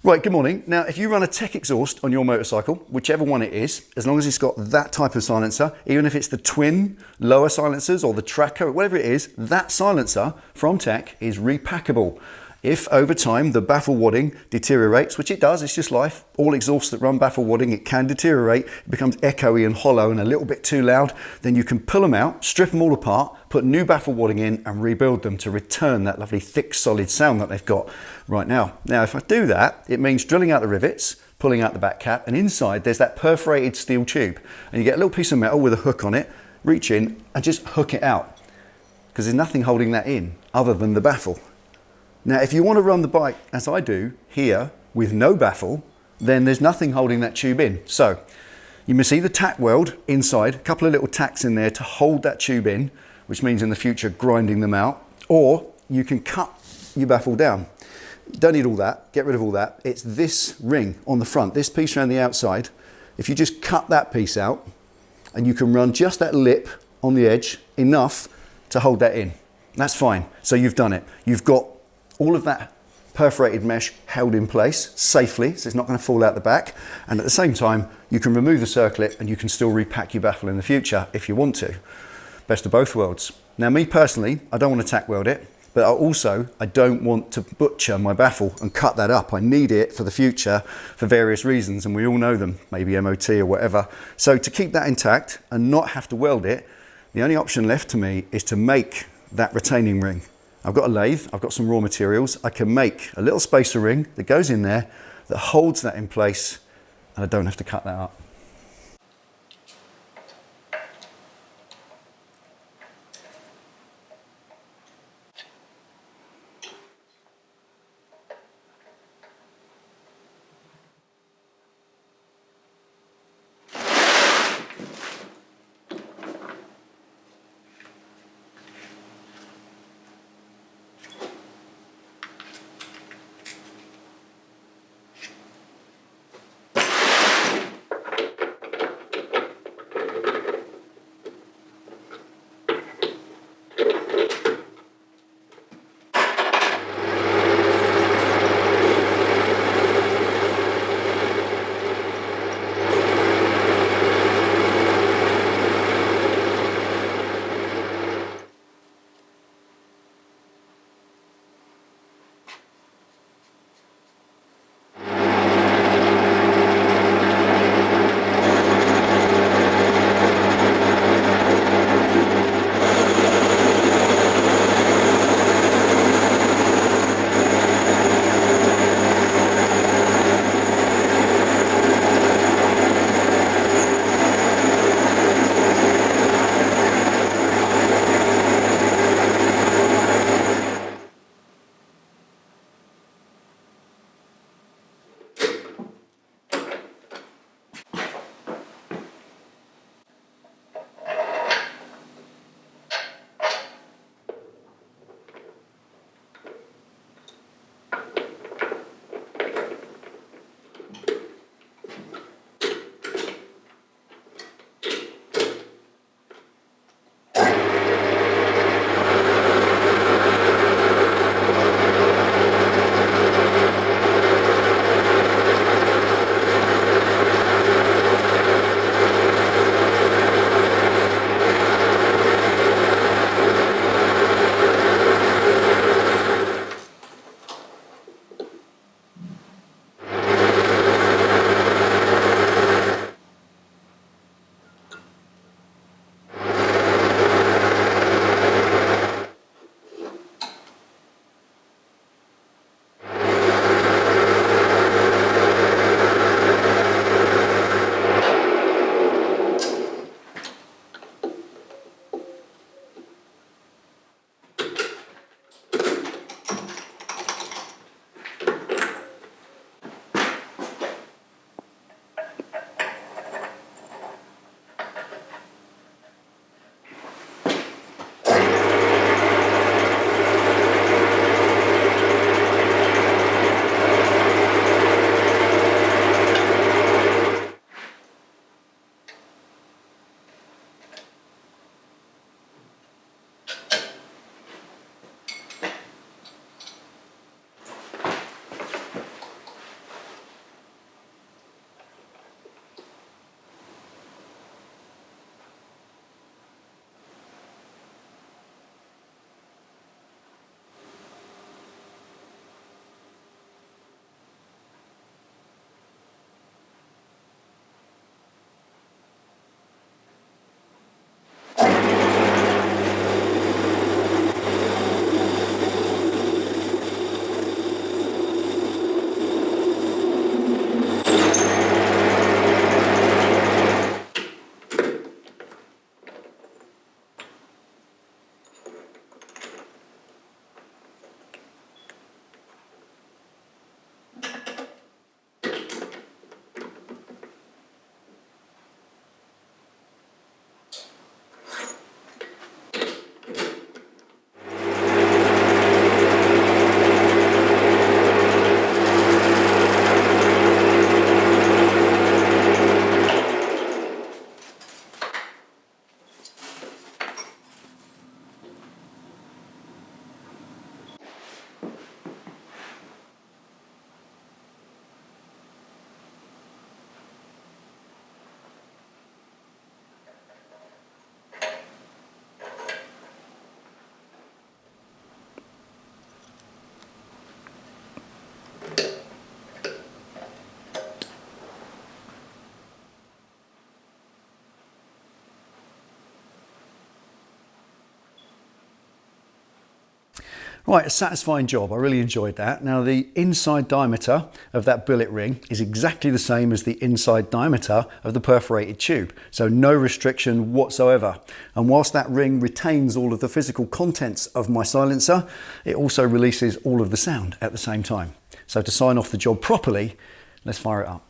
Right, good morning. Now, if you run a tech exhaust on your motorcycle, whichever one it is, as long as it's got that type of silencer, even if it's the twin lower silencers or the tracker, whatever it is, that silencer from tech is repackable. If over time the baffle wadding deteriorates, which it does, it's just life. All exhausts that run baffle wadding, it can deteriorate, it becomes echoey and hollow and a little bit too loud, then you can pull them out, strip them all apart, put new baffle wadding in and rebuild them to return that lovely thick solid sound that they've got right now. Now if I do that, it means drilling out the rivets, pulling out the back cap, and inside there's that perforated steel tube, and you get a little piece of metal with a hook on it, reach in and just hook it out, because there's nothing holding that in other than the baffle. Now, if you want to run the bike, as I do, here, with no baffle, then there's nothing holding that tube in. So, you may see the tack weld inside, a couple of little tacks in there to hold that tube in, which means in the future grinding them out, or you can cut your baffle down. You don't need all that, get rid of all that. It's this ring on the front, this piece around the outside. If you just cut that piece out, and you can run just that lip on the edge, enough to hold that in. That's fine, so you've done it. You've got all of that perforated mesh held in place safely, so it's not going to fall out the back, and at the same time you can remove the circlip and you can still repack your baffle in the future if you want to. Best of both worlds. Now me personally, I don't want to tack weld it, but I don't want to butcher my baffle and cut that up. I need it for the future for various reasons, and we all know them, maybe MOT or whatever. So to keep that intact and not have to weld it, the only option left to me is to make that retaining ring. I've got a lathe, I've got some raw materials. I can make a little spacer ring that goes in there that holds that in place, and I don't have to cut that up. Right, a satisfying job. I really enjoyed that. Now the inside diameter of that billet ring is exactly the same as the inside diameter of the perforated tube. So no restriction whatsoever. And whilst that ring retains all of the physical contents of my silencer, it also releases all of the sound at the same time. So to sign off the job properly, let's fire it up.